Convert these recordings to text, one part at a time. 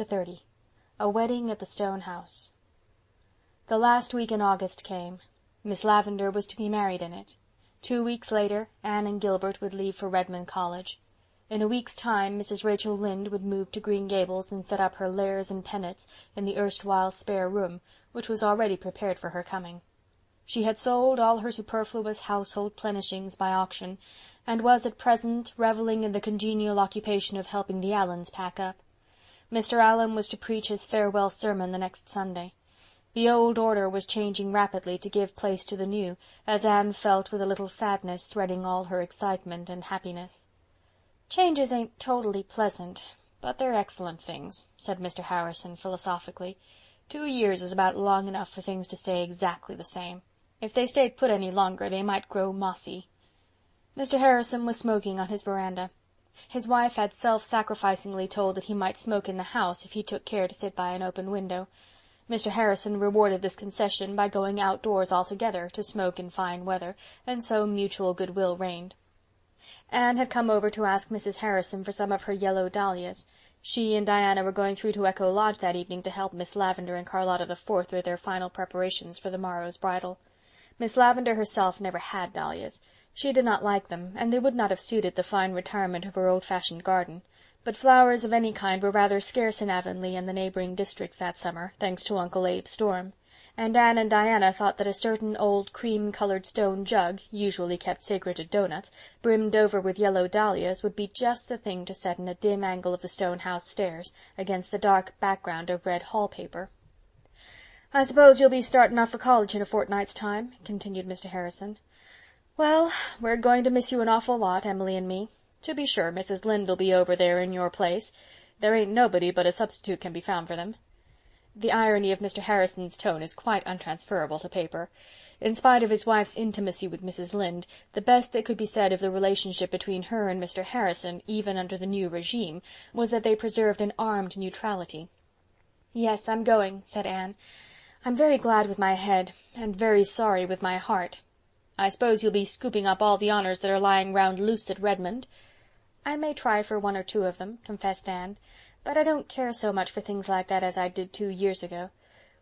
Chapter 30. A Wedding at the Stone House. The last week in August came. Miss Lavendar was to be married in it. 2 weeks later, Anne and Gilbert would leave for Redmond College. In a week's time, Mrs. Rachel Lynde would move to Green Gables and set up her lares and penates in the erstwhile spare room, which was already prepared for her coming. She had sold all her superfluous household plenishings by auction, and was at present revelling in the congenial occupation of helping the Allens pack up. Mr. Allen was to preach his farewell sermon the next Sunday. The old order was changing rapidly to give place to the new, as Anne felt with a little sadness threading all her excitement and happiness. "Changes ain't totally pleasant, but they're excellent things," said Mr. Harrison philosophically. 2 years is about long enough for things to stay exactly the same. If they stayed put any longer, they might grow mossy. Mr. Harrison was smoking on his veranda. His wife had self-sacrificingly told that he might smoke in the house if he took care to sit by an open window. Mr. Harrison rewarded this concession by going outdoors altogether to smoke in fine weather, and so mutual goodwill reigned. Anne had come over to ask Mrs. Harrison for some of her yellow dahlias. She and Diana were going through to Echo Lodge that evening to help Miss Lavendar and Charlotta the Fourth with their final preparations for the morrow's bridal. Miss Lavendar herself never had dahlias. She did not like them, and they would not have suited the fine retirement of her old-fashioned garden. But flowers of any kind were rather scarce in Avonlea and the neighbouring districts that summer, thanks to Uncle Abe's storm, and Anne and Diana thought that a certain old cream-coloured stone jug, usually kept sacred to doughnuts, brimmed over with yellow dahlias, would be just the thing to set in a dim angle of the stone house stairs, against the dark background of red hall paper. "I suppose you'll be startin' off for college in a fortnight's time," continued Mr. Harrison. "Well, we're going to miss you an awful lot, Emily and me. To be sure, Mrs. Lynde'll be over there in your place. There ain't nobody but a substitute can be found for them." The irony of Mr. Harrison's tone is quite untransferable to paper. In spite of his wife's intimacy with Mrs. Lynde, the best that could be said of the relationship between her and Mr. Harrison, even under the new regime, was that they preserved an armed neutrality. "Yes, I'm going," said Anne. "I'm very glad with my head, and very sorry with my heart." "I suppose you'll be scooping up all the honours that are lying round loose at Redmond." "I may try for 1 or 2 of them," confessed Anne, "but I don't care so much for things like that as I did 2 years ago.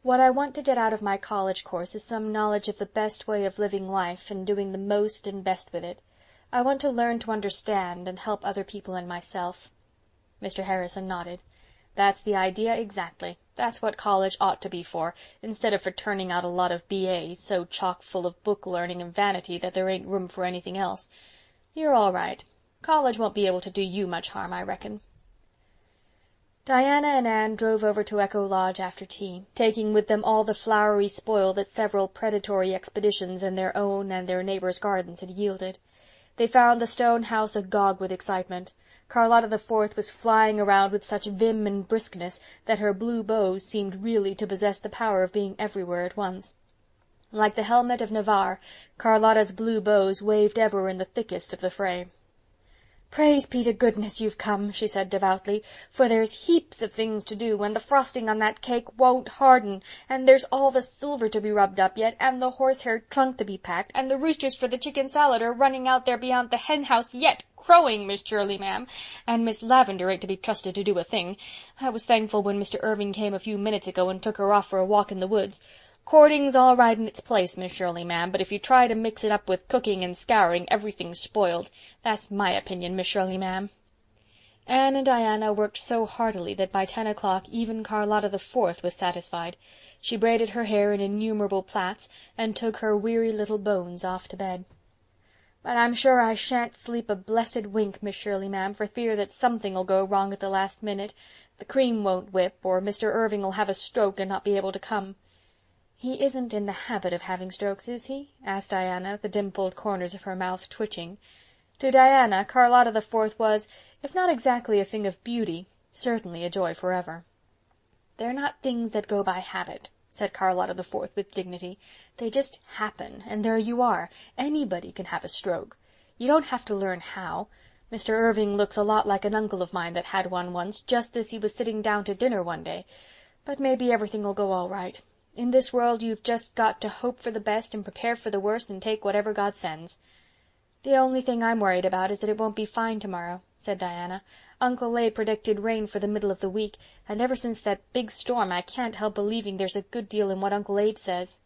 What I want to get out of my college course is some knowledge of the best way of living life and doing the most and best with it. I want to learn to understand and help other people and myself." Mr. Harrison nodded. "That's the idea exactly. That's what college ought to be for, instead of for turning out a lot of B.A.'s, so chock full of book-learning and vanity that there ain't room for anything else. You're all right. College won't be able to do you much harm, I reckon." Diana and Anne drove over to Echo Lodge after tea, taking with them all the flowery spoil that several predatory expeditions in their own and their neighbours' gardens had yielded. They found the stone house agog with excitement. Charlotta the Fourth was flying around with such vim and briskness that her blue bows seemed really to possess the power of being everywhere at once. Like the helmet of Navarre, Charlotta's blue bows waved ever in the thickest of the fray. "Praise be to goodness you've come," she said devoutly, "for there's heaps of things to do, and the frosting on that cake won't harden, and there's all the silver to be rubbed up yet, and the horsehair trunk to be packed, and the roosters for the chicken salad are running out there beyond the hen house yet, crowing, Miss Shirley, ma'am, and Miss Lavendar ain't to be trusted to do a thing. I was thankful when Mr. Irving came a few minutes ago and took her off for a walk in the woods. Courting's all right in its place, Miss Shirley, ma'am, but if you try to mix it up with cooking and scouring, everything's spoiled. That's my opinion, Miss Shirley, ma'am." Anne and Diana worked so heartily that by 10 o'clock even Charlotta the Fourth was satisfied. She braided her hair in innumerable plaits and took her weary little bones off to bed. "But I'm sure I shan't sleep a blessed wink, Miss Shirley, ma'am, for fear that something'll go wrong at the last minute. The cream won't whip, or Mr. Irving'll have a stroke and not be able to come." "He isn't in the habit of having strokes, is he?" asked Diana, the dimpled corners of her mouth twitching. To Diana, Charlotta the Fourth was, if not exactly a thing of beauty, certainly a joy forever. "They're not things that go by habit," said Charlotta the Fourth with dignity. "They just happen, and there you are. Anybody can have a stroke. You don't have to learn how. Mr. Irving looks a lot like an uncle of mine that had one once, just as he was sitting down to dinner one day. But maybe everything'll go all right. In this world you've just got to hope for the best and prepare for the worst and take whatever God sends." "The only thing I'm worried about is that it won't be fine tomorrow," said Diana. "Uncle Abe predicted rain for the middle of the week, and ever since that big storm I can't help believing there's a good deal in what Uncle Abe says."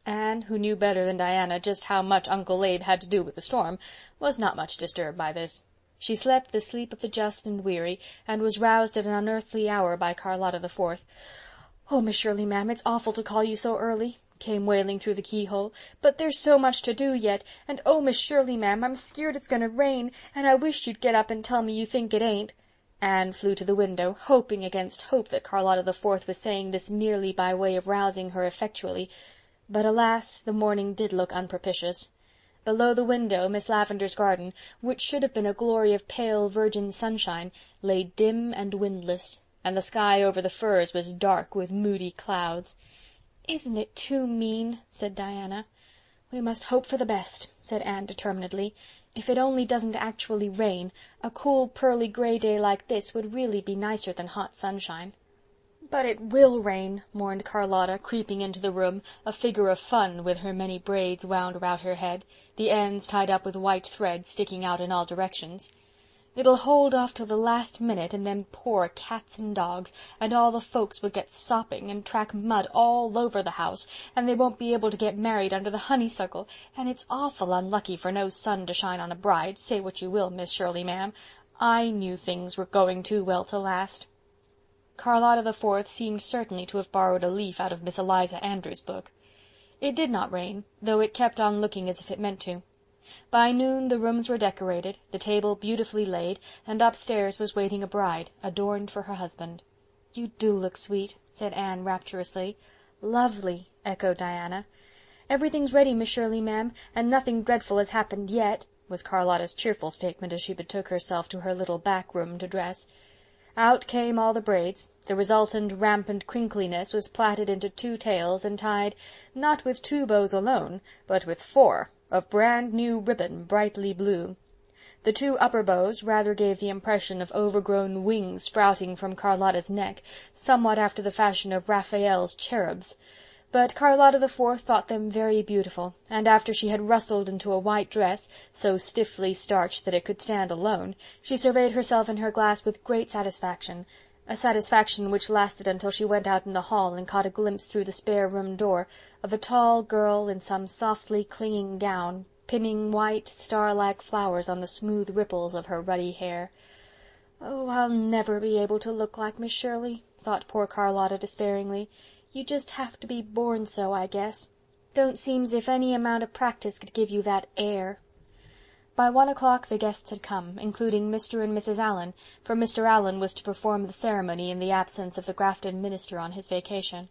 Anne, who knew better than Diana just how much Uncle Abe had to do with the storm, was not much disturbed by this. She slept the sleep of the just and weary, and was roused at an unearthly hour by Charlotta the Fourth. "Oh, Miss Shirley, ma'am, it's awful to call you so early," came wailing through the keyhole, "but there's so much to do yet, and oh, Miss Shirley, ma'am, I'm skeered it's gonna rain, and I wish you'd get up and tell me you think it ain't." Anne flew to the window, hoping against hope that Charlotta the Fourth was saying this merely by way of rousing her effectually. But alas, the morning did look unpropitious. Below the window Miss Lavendar's garden, which should have been a glory of pale virgin sunshine, lay dim and windless, and the sky over the firs was dark with moody clouds. "Isn't it too mean?" said Diana. "We must hope for the best," said Anne determinedly. "If it only doesn't actually rain, a cool pearly grey day like this would really be nicer than hot sunshine." "But it will rain," mourned Charlotta, creeping into the room, a figure of fun with her many braids wound about her head, the ends tied up with white thread sticking out in all directions. "It'll hold off till the last minute, and then poor cats and dogs, and all the folks will get sopping, and track mud all over the house, and they won't be able to get married under the honeysuckle, and it's awful unlucky for no sun to shine on a bride, say what you will, Miss Shirley, ma'am. I knew things were going too well to last." Charlotta the Fourth seemed certainly to have borrowed a leaf out of Miss Eliza Andrews' book. It did not rain, though it kept on looking as if it meant to. By noon the rooms were decorated, the table beautifully laid, and upstairs was waiting a bride, adorned for her husband. "You do look sweet," said Anne rapturously. "Lovely," echoed Diana. "Everything's ready, Miss Shirley, ma'am, and nothing dreadful has happened yet," was Charlotta's cheerful statement as she betook herself to her little back room to dress. Out came all the braids. The resultant rampant crinkliness was plaited into 2 tails and tied, not with 2 bows alone, but with 4, of brand new ribbon, brightly blue. The 2 upper bows rather gave the impression of overgrown wings sprouting from Charlotta's neck, somewhat after the fashion of Raphael's cherubs. But Charlotta the Fourth thought them very beautiful, and after she had rustled into a white dress, so stiffly starched that it could stand alone, she surveyed herself in her glass with great satisfaction, a satisfaction which lasted until she went out in the hall and caught a glimpse through the spare room door of a tall girl in some softly clinging gown, pinning white, star-like flowers on the smooth ripples of her ruddy hair. "Oh, I'll never be able to look like Miss Shirley," thought poor Charlotta despairingly. "You just have to be born so, I guess. Don't seem's if any amount of practice could give you that air." By 1 o'clock the guests had come, including Mr. and Mrs. Allen, for Mr. Allen was to perform the ceremony in the absence of the Grafton minister on his vacation.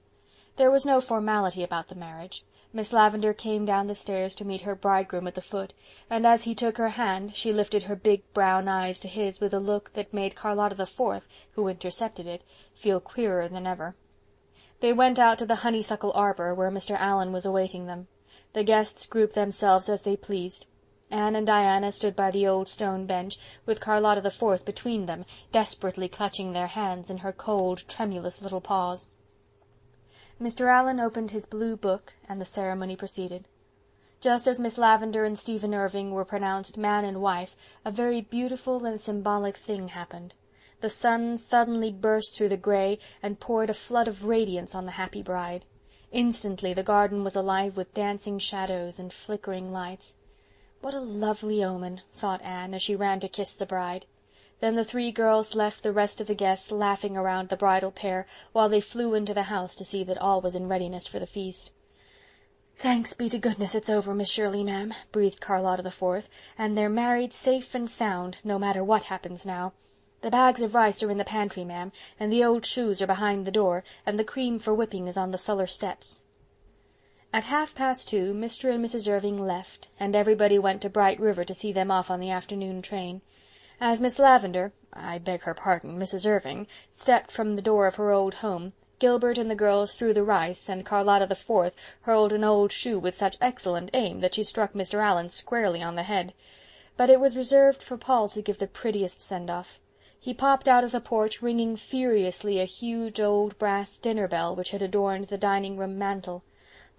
There was no formality about the marriage. Miss Lavendar came down the stairs to meet her bridegroom at the foot, and as he took her hand, she lifted her big brown eyes to his with a look that made Charlotta the Fourth, who intercepted it, feel queerer than ever. They went out to the honeysuckle arbor, where Mr. Allen was awaiting them. The guests grouped themselves as they pleased. Anne and Diana stood by the old stone bench, with Charlotta the Fourth between them, desperately clutching their hands in her cold, tremulous little paws. Mr. Allen opened his blue book, and the ceremony proceeded. Just as Miss Lavendar and Stephen Irving were pronounced man and wife, a very beautiful and symbolic thing happened. The sun suddenly burst through the grey and poured a flood of radiance on the happy bride. Instantly the garden was alive with dancing shadows and flickering lights. "What a lovely omen," thought Anne, as she ran to kiss the bride. Then the 3 girls left the rest of the guests laughing around the bridal pair, while they flew into the house to see that all was in readiness for the feast. "Thanks be to goodness it's over, Miss Shirley, ma'am," breathed Charlotta the Fourth, "and they're married safe and sound, no matter what happens now. The bags of rice are in the pantry, ma'am, and the old shoes are behind the door, and the cream for whipping is on the cellar steps." At 2:30, Mr. and Mrs. Irving left, and everybody went to Bright River to see them off on the afternoon train. As Miss Lavendar, I beg her pardon, Mrs. Irving, stepped from the door of her old home, Gilbert and the girls threw the rice, and Charlotta the Fourth hurled an old shoe with such excellent aim that she struck Mr. Allen squarely on the head. But it was reserved for Paul to give the prettiest send-off. He popped out of the porch ringing furiously a huge old brass dinner bell which had adorned the dining-room mantel.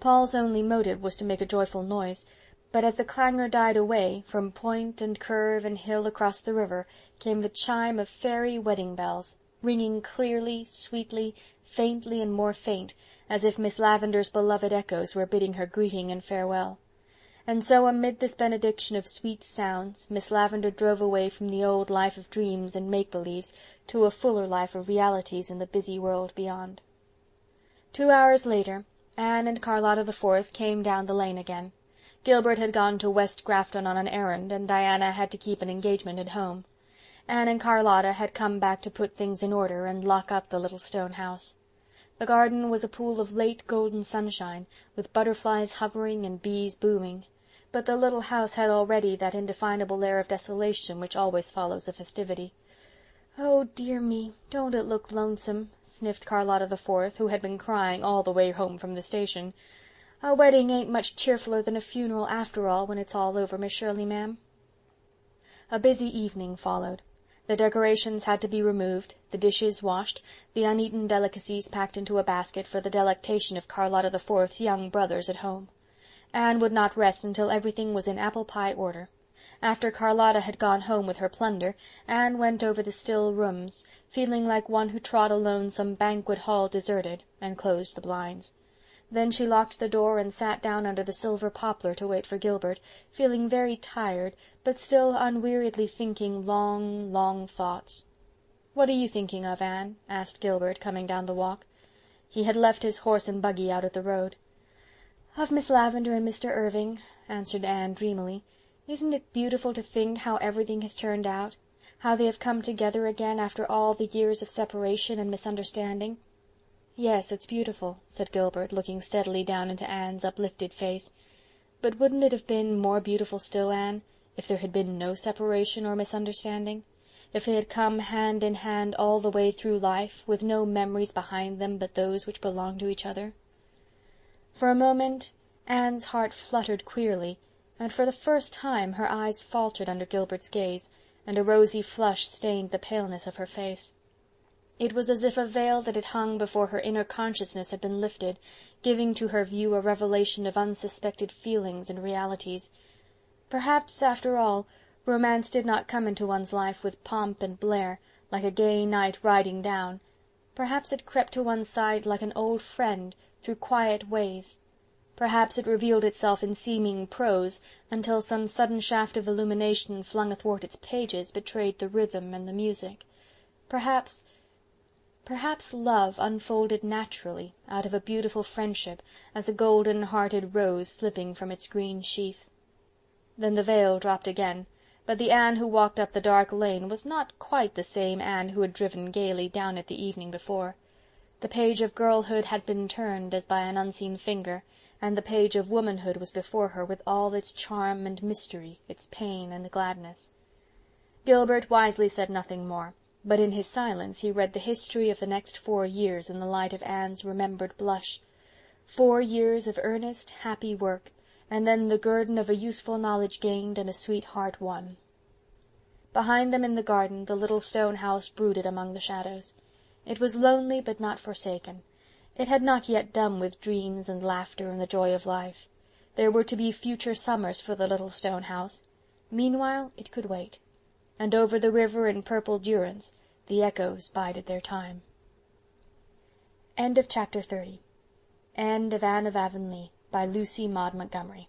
Paul's only motive was to make a joyful noise. But as the clangor died away, from point and curve and hill across the river came the chime of fairy wedding bells, ringing clearly, sweetly, faintly and more faint, as if Miss Lavendar's beloved echoes were bidding her greeting and farewell. And so amid this benediction of sweet sounds, Miss Lavendar drove away from the old life of dreams and make-believes to a fuller life of realities in the busy world beyond. 2 hours later, Anne and Charlotta the Fourth came down the lane again. Gilbert had gone to West Grafton on an errand, and Diana had to keep an engagement at home. Anne and Charlotta had come back to put things in order and lock up the little stone house. The garden was a pool of late golden sunshine, with butterflies hovering and bees booming, but the little house had already that indefinable air of desolation which always follows a festivity. "Oh, dear me, don't it look lonesome?" sniffed Charlotta the Fourth, who had been crying all the way home from the station. "A wedding ain't much cheerfuller than a funeral after all, when it's all over, Miss Shirley, ma'am." A busy evening followed. The decorations had to be removed, the dishes washed, the uneaten delicacies packed into a basket for the delectation of Charlotta the Fourth's young brothers at home. Anne would not rest until everything was in apple-pie order. After Charlotta had gone home with her plunder, Anne went over the still rooms, feeling like one who trod alone some banquet hall deserted, and closed the blinds. Then she locked the door and sat down under the silver poplar to wait for Gilbert, feeling very tired, but still unweariedly thinking long, long thoughts. "What are you thinking of, Anne?" asked Gilbert, coming down the walk. He had left his horse and buggy out at the road. "Of Miss Lavendar and Mr. Irving," answered Anne dreamily. "Isn't it beautiful to think how everything has turned out? How they have come together again after all the years of separation and misunderstanding?" "Yes, it's beautiful," said Gilbert, looking steadily down into Anne's uplifted face. "But wouldn't it have been more beautiful still, Anne, if there had been no separation or misunderstanding? If they had come hand in hand all the way through life, with no memories behind them but those which belonged to each other?" For a moment Anne's heart fluttered queerly, and for the first time her eyes faltered under Gilbert's gaze, and a rosy flush stained the paleness of her face. It was as if a veil that had hung before her inner consciousness had been lifted, giving to her view a revelation of unsuspected feelings and realities. Perhaps, after all, romance did not come into one's life with pomp and blare, like a gay knight riding down. Perhaps it crept to one's side like an old friend, through quiet ways. Perhaps it revealed itself in seeming prose, until some sudden shaft of illumination flung athwart its pages betrayed the rhythm and the music. Perhaps love unfolded naturally out of a beautiful friendship, as a golden-hearted rose slipping from its green sheath. Then the veil dropped again, but the Anne who walked up the dark lane was not quite the same Anne who had driven gaily down it the evening before. The page of girlhood had been turned as by an unseen finger, and the page of womanhood was before her with all its charm and mystery, its pain and gladness. Gilbert wisely said nothing more, but in his silence he read the history of the next 4 years in the light of Anne's remembered blush. 4 years of earnest, happy work, and then the guerdon of a useful knowledge gained and a sweet heart won. Behind them in the garden the little stone house brooded among the shadows. It was lonely but not forsaken. It had not yet done with dreams and laughter and the joy of life. There were to be future summers for the little stone house. Meanwhile it could wait. And over the river in purple durance the echoes bided their time. End of chapter 30. End of Anne of Avonlea by Lucy Maud Montgomery.